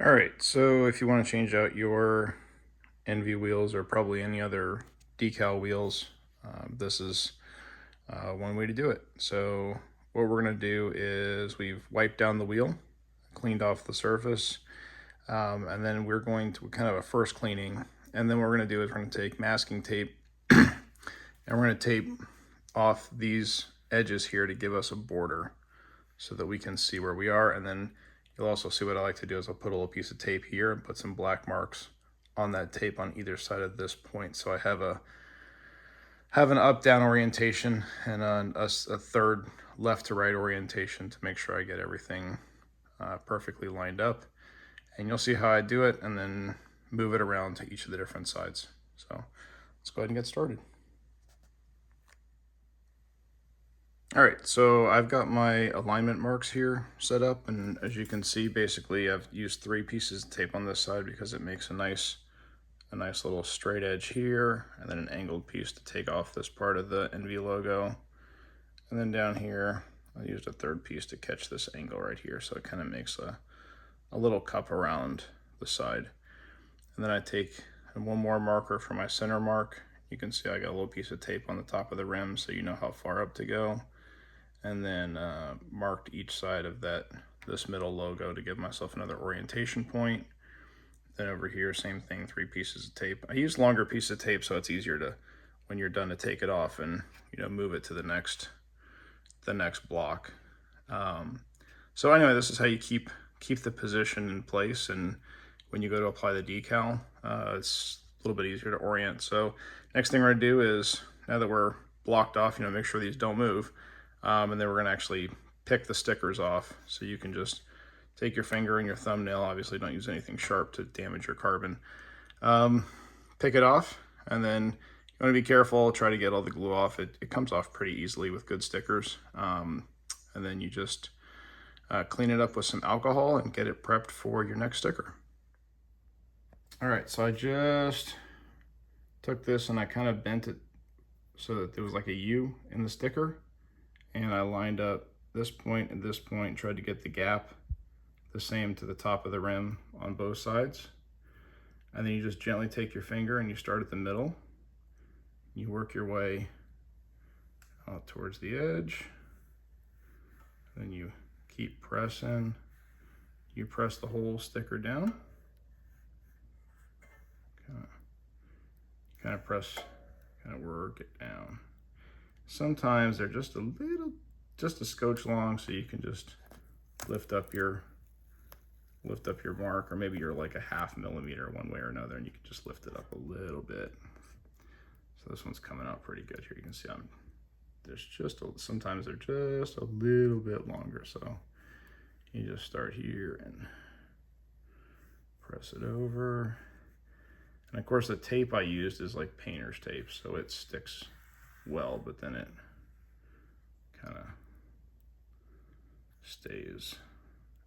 All right, so if you want to change out your Enve wheels or probably any other decal wheels, this is one way to do it. So what we're going to do is we've wiped down the wheel, cleaned off the surface, and then we're going to kind of a first cleaning. And then what we're going to do is we're going to take masking tape and we're going to tape off these edges here to give us a border so that we can see where we are. And then you'll also see what I like to do is I'll put a little piece of tape here and put some black marks on that tape on either side of this point. So I have an up-down orientation and a third left to right orientation to make sure I get everything perfectly lined up. And you'll see how I do it and then move it around to each of the different sides. So let's go ahead and get started. All right, so I've got my alignment marks here set up, and as you can see, basically I've used 3 pieces of tape on this side because it makes a nice little straight edge here, and then an angled piece to take off this part of the Enve logo. And then down here, I used a third piece to catch this angle right here, so it kind of makes a little cup around the side. And then I take one more marker for my center mark. You can see I got a little piece of tape on the top of the rim so you know how far up to go. And then marked each side of this middle logo to give myself another orientation point. Then over here, same thing, 3 pieces of tape. I use longer piece of tape so it's easier to, when you're done, to take it off and move it to the next block. So anyway, this is how you keep the position in place, and when you go to apply the decal, it's a little bit easier to orient. So next thing we're gonna do is, now that we're blocked off, make sure these don't move. And then we're gonna actually pick the stickers off. So you can just take your finger and your thumbnail, obviously don't use anything sharp to damage your carbon. Pick it off, and then you wanna be careful, try to get all the glue off. It comes off pretty easily with good stickers. And then you just clean it up with some alcohol and get it prepped for your next sticker. All right, so I just took this and I kind of bent it so that there was like a U in the sticker. And I lined up this point and this point, tried to get the gap the same to the top of the rim on both sides. And then you just gently take your finger and you start at the middle. You work your way out towards the edge. Then you keep pressing. You press the whole sticker down. Kind of press, kind of work it down. Sometimes they're just a scotch long, so you can just lift up your mark, or maybe you're like a 1/2 millimeter one way or another, and you can just lift it up a little bit. So this one's coming out pretty good here. You can see sometimes they're just a little bit longer. So you just start here and press it over. And of course the tape I used is like painter's tape, so it sticks well, but then it kind of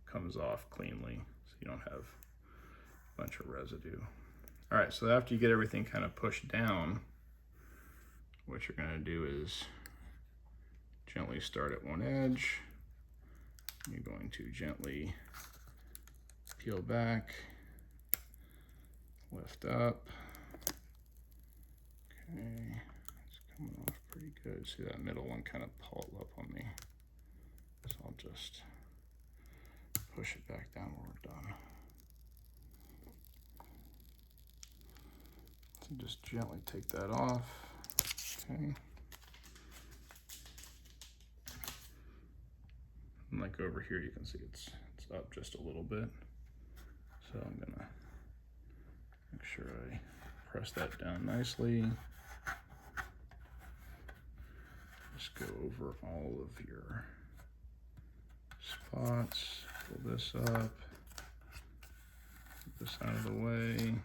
comes off cleanly, so you don't have a bunch of residue. All right, so after you get everything kind of pushed down, what you're gonna do is gently start at one edge. You're going to gently peel back, lift up. Okay, it's coming off pretty good. See that middle one kind of pulled up on me. So I'll just push it back down when we're done. So just gently take that off. Okay. And like over here, you can see it's up just a little bit. So I'm gonna make sure I press that down nicely. Just go over all of your spots, pull this up, get this out of the way.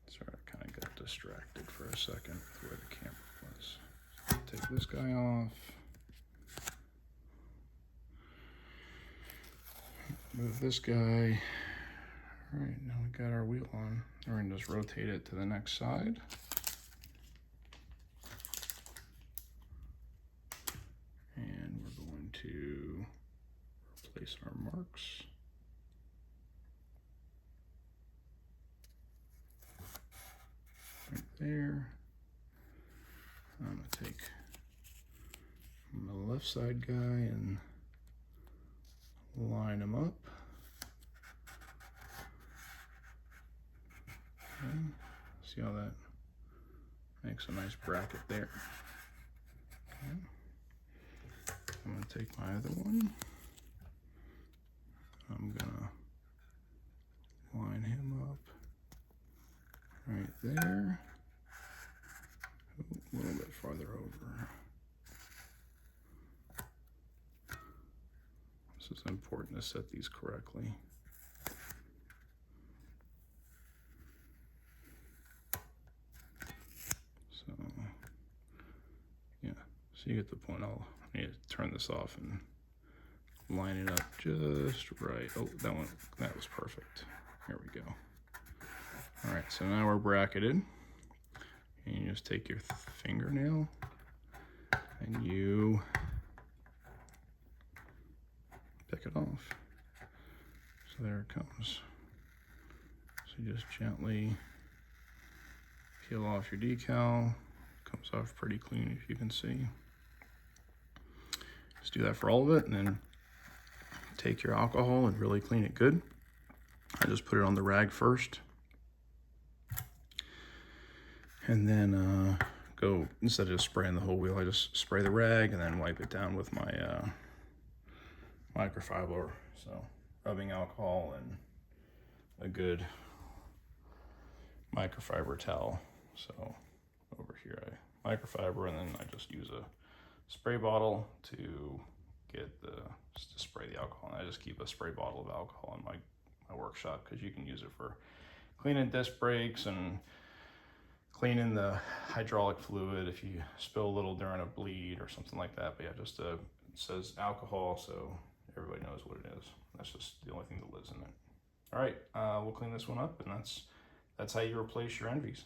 Sorry, I kind of got distracted for a second with where the camera was. So take this guy off. Move this guy. All right, now we got our wheel on. We're gonna just rotate it to the next side. And we're going to replace our marks. Right there. I'm gonna take my left side guy and line him up. Okay. See how that makes a nice bracket there. Okay. I'm gonna take my other one. I'm gonna line him up right there. A little bit farther over. This is important to set these correctly. So, yeah, so you get the point. I need to turn this off and line it up just right. Oh, that was perfect. Here we go. All right, so now we're bracketed. And you just take your fingernail and you pick it off. So there it comes. So just gently peel off your decal. Comes off pretty clean, if you can see. Just do that for all of it, and then take your alcohol and really clean it good. I just put it on the rag first. And then go, instead of just spraying the whole wheel, I just spray the rag and then wipe it down with my microfiber. So rubbing alcohol and a good microfiber towel. So over here I microfiber, and then I just use a spray bottle to spray the alcohol. And I just keep a spray bottle of alcohol in my workshop, because you can use it for cleaning disc brakes and cleaning the hydraulic fluid if you spill a little during a bleed or something like that. But yeah, just it says alcohol, so everybody knows what it is. That's just the only thing that lives in it. All right, we'll clean this one up, and that's how you replace your Enves.